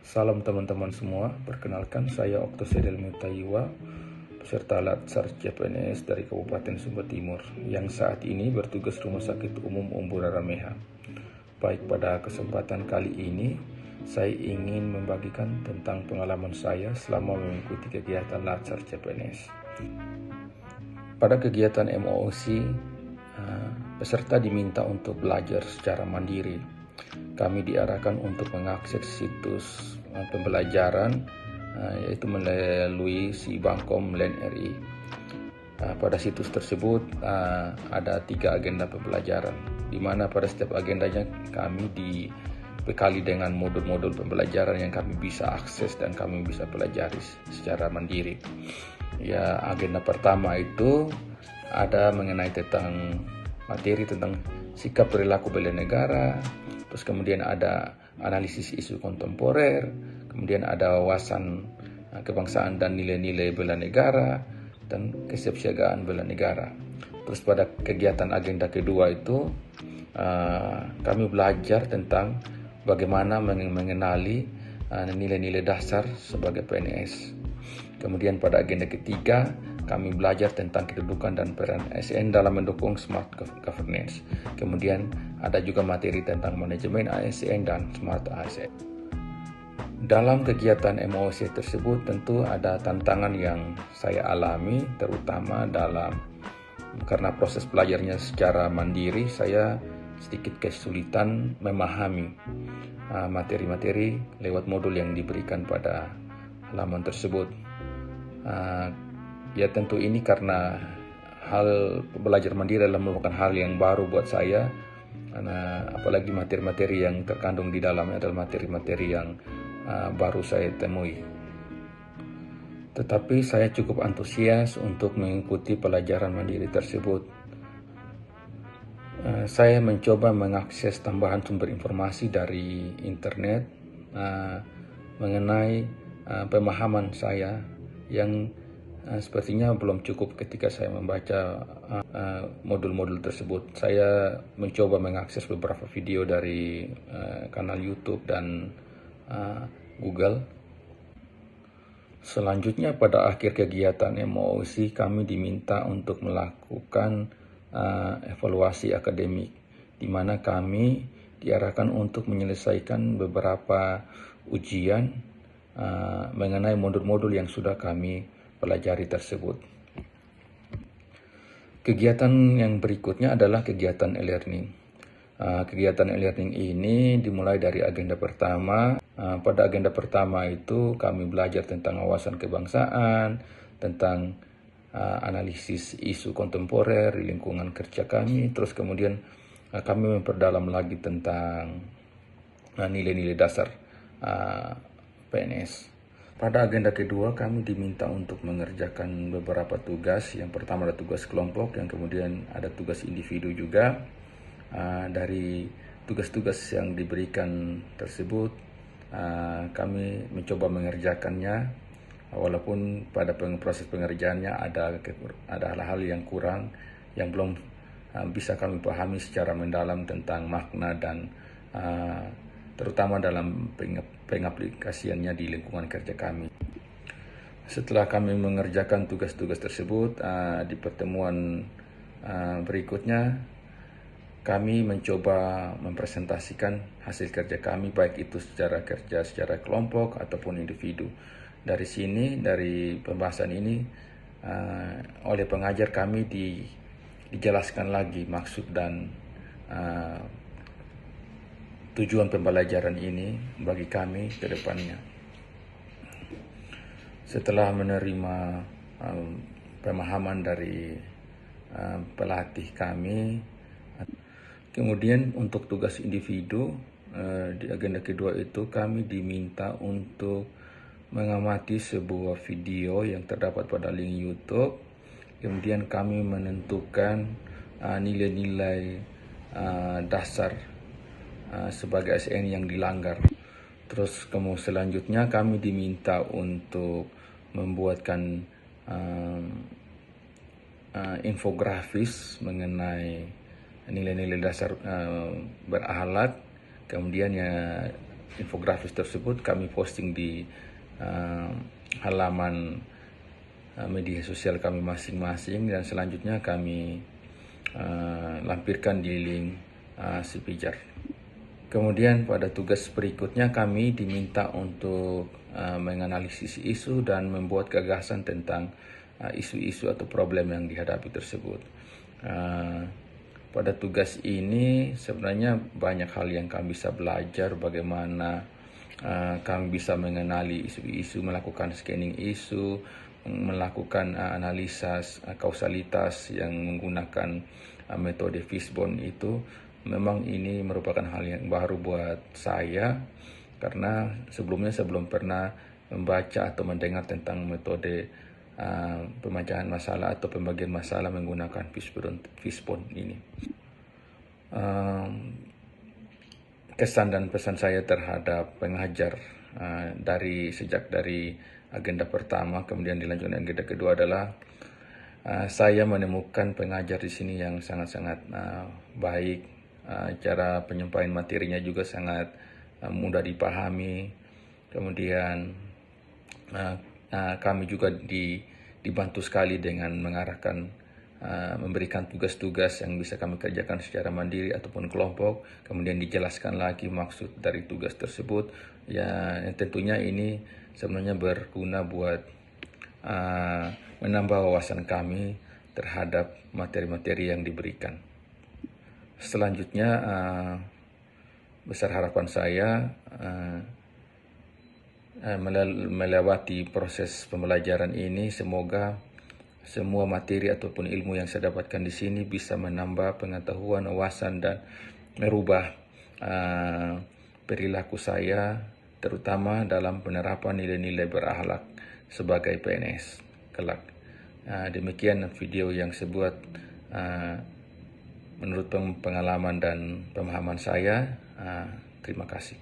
Salam teman-teman semua, perkenalkan saya Oktosedel Mutaiwa, peserta Latsar CPNS dari Kabupaten Sumba Timur, yang saat ini bertugas Rumah Sakit Umum Umbura Rameha. Baik, pada kesempatan kali ini, saya ingin membagikan tentang pengalaman saya selama mengikuti kegiatan Latsar CPNS. Pada kegiatan MOOC, peserta diminta untuk belajar secara mandiri. Kami diarahkan untuk mengakses situs pembelajaran yaitu melalui Sibangkom LAN RI. Pada situs tersebut ada 3 agenda pembelajaran, di mana pada setiap agendanya kami dibekali dengan modul-modul pembelajaran yang kami bisa akses dan kami bisa pelajari secara mandiri. Ya, agenda pertama itu ada mengenai tentang materi tentang sikap perilaku bela negara, terus kemudian ada analisis isu kontemporer, kemudian ada wawasan kebangsaan dan nilai-nilai bela negara, dan kesiapsiagaan bela negara. Terus pada kegiatan agenda kedua itu kami belajar tentang bagaimana mengenali nilai-nilai dasar sebagai PNS. Kemudian pada agenda ketiga kami belajar tentang kedudukan dan peran ASN dalam mendukung smart governance. Kemudian ada juga materi tentang manajemen ASN dan smart ASN. Dalam kegiatan MOOC tersebut tentu ada tantangan yang saya alami, terutama karena proses belajarnya secara mandiri, saya sedikit kesulitan memahami materi-materi lewat modul yang diberikan pada halaman tersebut. Ya tentu ini karena hal belajar mandiri adalah merupakan hal yang baru buat saya, apalagi materi-materi yang terkandung di dalamnya adalah materi-materi yang baru saya temui. Tetapi saya cukup antusias untuk mengikuti pelajaran mandiri tersebut. Saya mencoba mengakses tambahan sumber informasi dari internet mengenai pemahaman saya yang sepertinya belum cukup ketika saya membaca modul-modul tersebut. Saya mencoba mengakses beberapa video dari kanal YouTube dan Google. Selanjutnya pada akhir kegiatan MOOC kami diminta untuk melakukan evaluasi akademik, di mana kami diarahkan untuk menyelesaikan beberapa ujian mengenai modul-modul yang sudah kami pelajari tersebut. Kegiatan yang berikutnya adalah kegiatan e-learning. Kegiatan e-learning ini dimulai dari agenda pertama. Pada agenda pertama itu kami belajar tentang wawasan kebangsaan, tentang analisis isu kontemporer di lingkungan kerja kami, terus kemudian kami memperdalam lagi tentang nilai-nilai dasar PNS. Pada agenda kedua kami diminta untuk mengerjakan beberapa tugas. Yang pertama ada tugas kelompok, yang kemudian ada tugas individu juga. Dari tugas-tugas yang diberikan tersebut kami mencoba mengerjakannya, walaupun pada proses pengerjaannya ada hal-hal yang kurang, yang belum bisa kami pahami secara mendalam tentang makna dan terutama dalam pengaplikasiannya di lingkungan kerja kami. Setelah kami mengerjakan tugas-tugas tersebut, di pertemuan berikutnya kami mencoba mempresentasikan hasil kerja kami, baik itu secara kerja secara kelompok ataupun individu. Dari sini, dari pembahasan ini, oleh pengajar kami dijelaskan lagi maksud dan tujuan pembelajaran ini bagi kami ke depannya. Setelah menerima pemahaman dari pelatih kami, kemudian untuk tugas individu di agenda kedua itu kami diminta untuk mengamati sebuah video yang terdapat pada link YouTube. Kemudian kami menentukan nilai-nilai dasar sebagai ASN yang dilanggar. Terus selanjutnya kami diminta untuk membuatkan infografis mengenai nilai-nilai dasar berakhlak. Kemudian infografis tersebut kami posting di halaman media sosial kami masing-masing, dan selanjutnya kami lampirkan di link si Pijar. Kemudian pada tugas berikutnya kami diminta untuk menganalisis isu dan membuat gagasan tentang isu-isu atau problem yang dihadapi tersebut. Pada tugas ini sebenarnya banyak hal yang kami bisa belajar, bagaimana kami bisa mengenali isu-isu, melakukan scanning isu, melakukan analisa kausalitas yang menggunakan metode Fishbone. Itu memang ini merupakan hal yang baru buat saya, karena sebelumnya saya belum pernah membaca atau mendengar tentang metode pemecahan masalah atau pembagian masalah menggunakan Fishbone ini. Kesan dan pesan saya terhadap pengajar sejak dari agenda pertama kemudian dilanjutkan agenda kedua adalah saya menemukan pengajar di sini yang sangat-sangat baik. Cara penyampaian materinya juga sangat mudah dipahami. Kemudian kami juga dibantu sekali dengan mengarahkan, memberikan tugas-tugas yang bisa kami kerjakan secara mandiri ataupun kelompok. Kemudian dijelaskan lagi maksud dari tugas tersebut. Ya, tentunya ini sebenarnya berguna buat menambah wawasan kami terhadap materi-materi yang diberikan. Selanjutnya, besar harapan saya melewati proses pembelajaran ini, semoga semua materi ataupun ilmu yang saya dapatkan di sini bisa menambah pengetahuan, wawasan, dan merubah perilaku saya, terutama dalam penerapan nilai-nilai berakhlak sebagai PNS kelak. Demikian video yang saya buat menurut pengalaman dan pemahaman saya. Terima kasih.